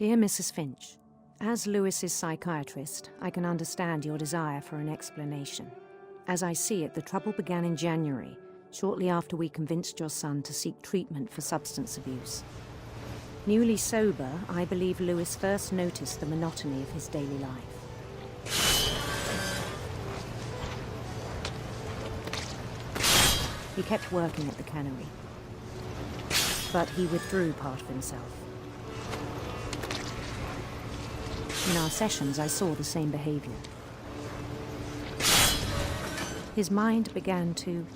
Dear Mrs. Finch, as Lewis's psychiatrist, I can understand your desire for an explanation. As I see it, the trouble began in January, shortly after we convinced your son to seek treatment for substance abuse. Newly sober, I believe Lewis first noticed the monotony of his daily life. He kept working at the cannery, but he withdrew part of himself. In our sessions, I saw the same behavior. His mind began to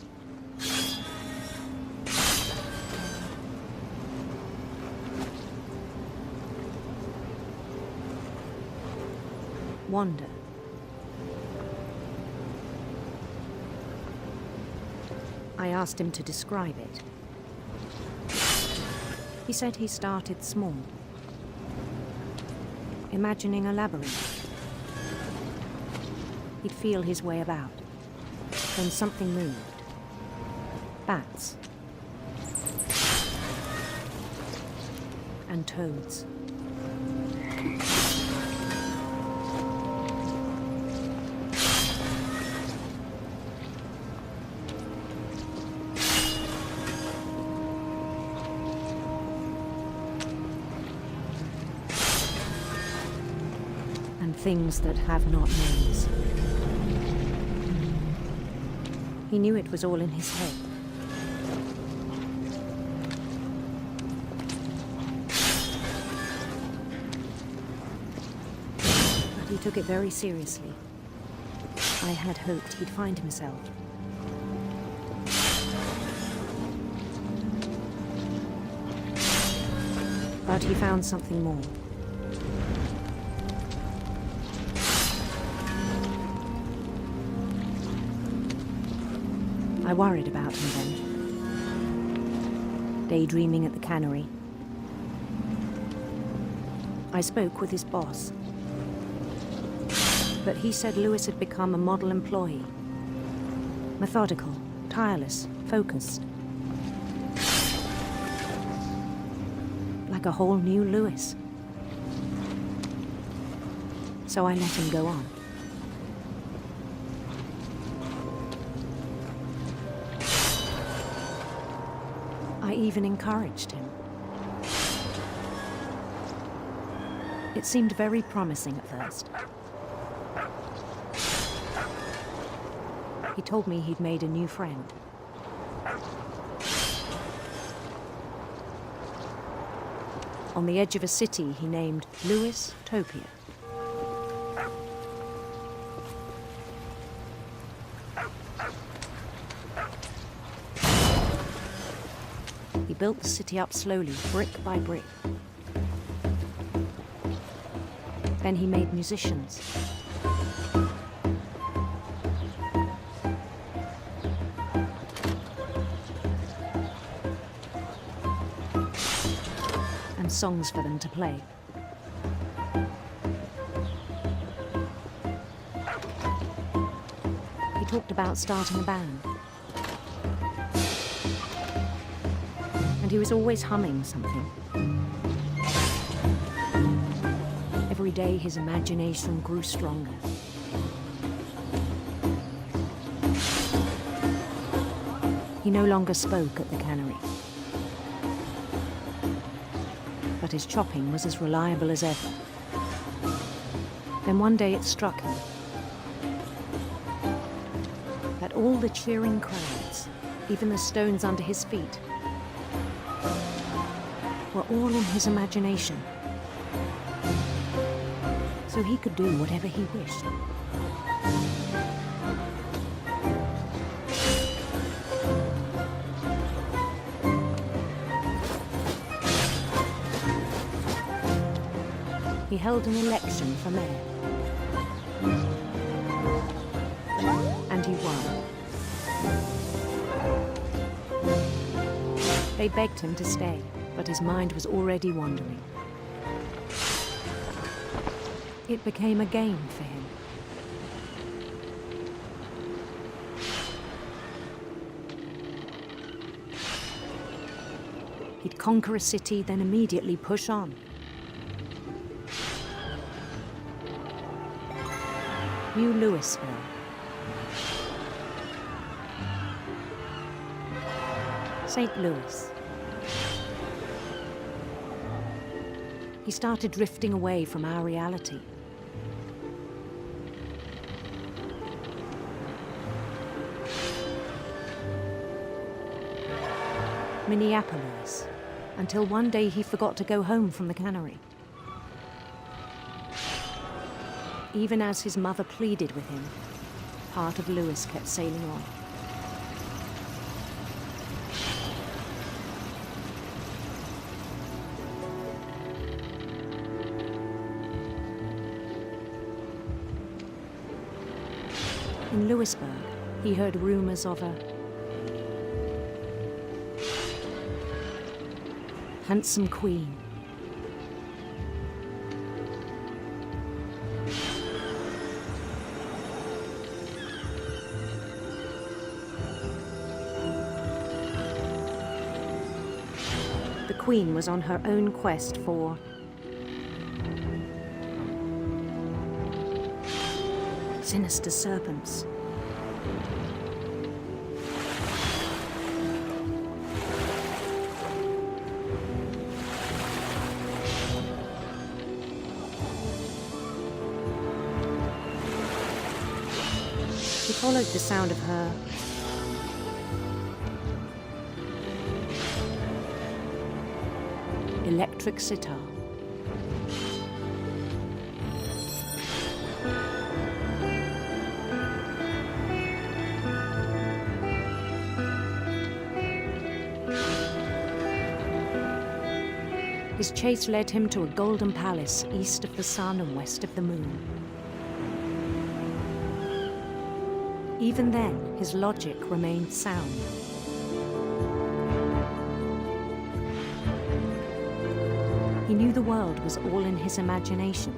wander. I asked him to describe it. He said he started small, imagining a labyrinth. He'd feel his way about. Then something moved. Bats. And toads. And things that have not names. He knew it was all in his head. But he took it very seriously. I had hoped he'd find himself. But he found something more. I worried about him then, daydreaming at the cannery. I spoke with his boss, but he said Lewis had become a model employee. Methodical, tireless, focused. Like a whole new Lewis. So I let him go on. I even encouraged him. It seemed very promising at first. He told me he'd made a new friend. On the edge of a city he named Lewis Topia. He built the city up slowly, brick by brick. Then he made musicians. And songs for them to play. He talked about starting a band. And he was always humming something. Every day his imagination grew stronger. He no longer spoke at the cannery. But his chopping was as reliable as ever. Then one day it struck him that all the cheering crowds, even the stones under his feet, were all in his imagination. So he could do whatever he wished. He held an election for mayor. And he won. They begged him to stay, but his mind was already wandering. It became a game for him. He'd conquer a city, then immediately push on. New Louisville. St. Louis. He started drifting away from our reality. Minneapolis, until one day he forgot to go home from the cannery. Even as his mother pleaded with him, part of Louis kept sailing on. In Louisburg, he heard rumors of a handsome queen. The queen was on her own quest for sinister serpents. He followed the sound of her electric sitar. His chase led him to a golden palace east of the sun and west of the moon. Even then, his logic remained sound. He knew the world was all in his imagination.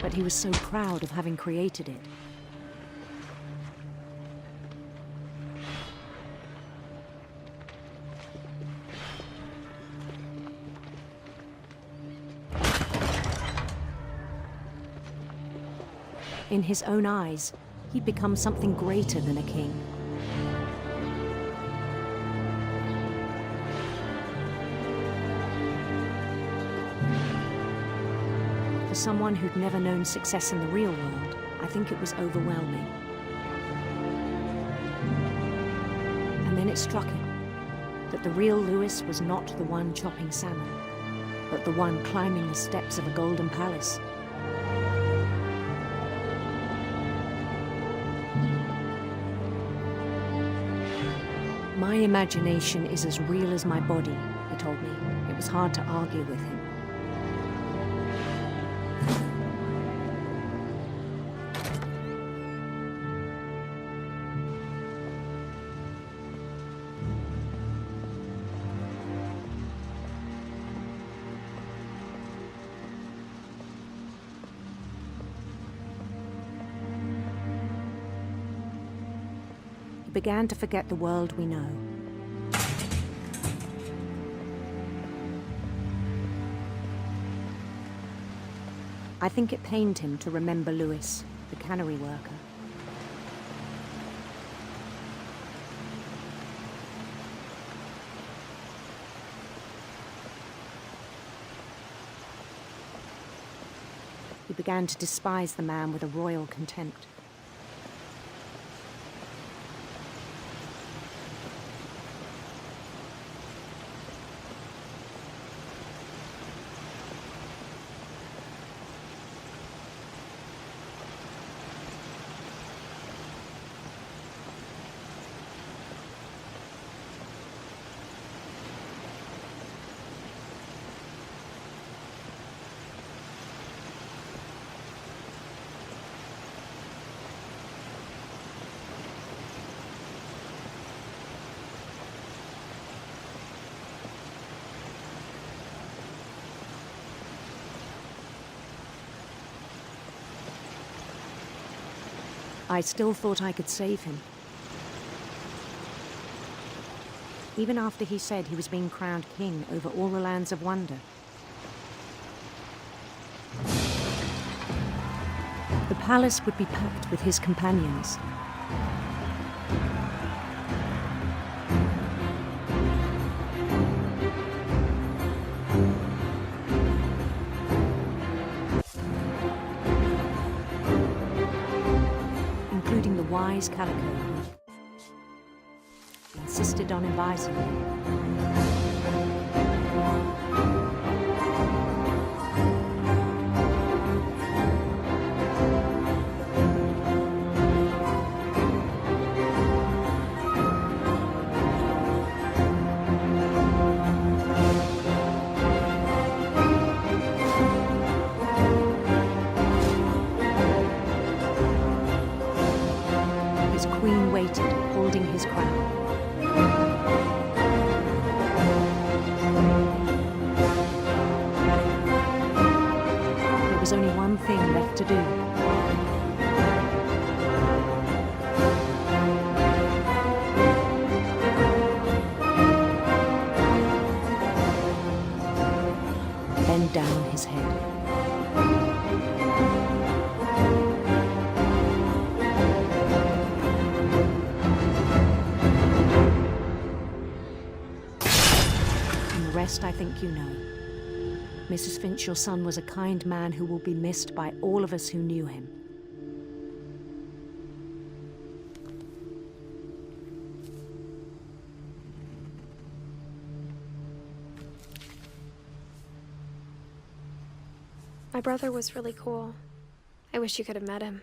But he was so proud of having created it. In his own eyes, he'd become something greater than a king. For someone who'd never known success in the real world, I think it was overwhelming. And then it struck him that the real Louis was not the one chopping salmon, but the one climbing the steps of a golden palace. My imagination is as real as my body, he told me. It was hard to argue with him. He began to forget the world we know. I think it pained him to remember Louis, the cannery worker. He began to despise the man with a royal contempt. I still thought I could save him. even after he said he was being crowned king over all the lands of wonder. The palace would be packed with his companions. Including the wise Calico, who insisted on advising him. His queen waited, holding his crown. There was only one thing left to do. Bend down his head. The rest I think you know. Mrs. Finch, your son was a kind man who will be missed by all of us who knew him. My brother was really cool. I wish you could have met him.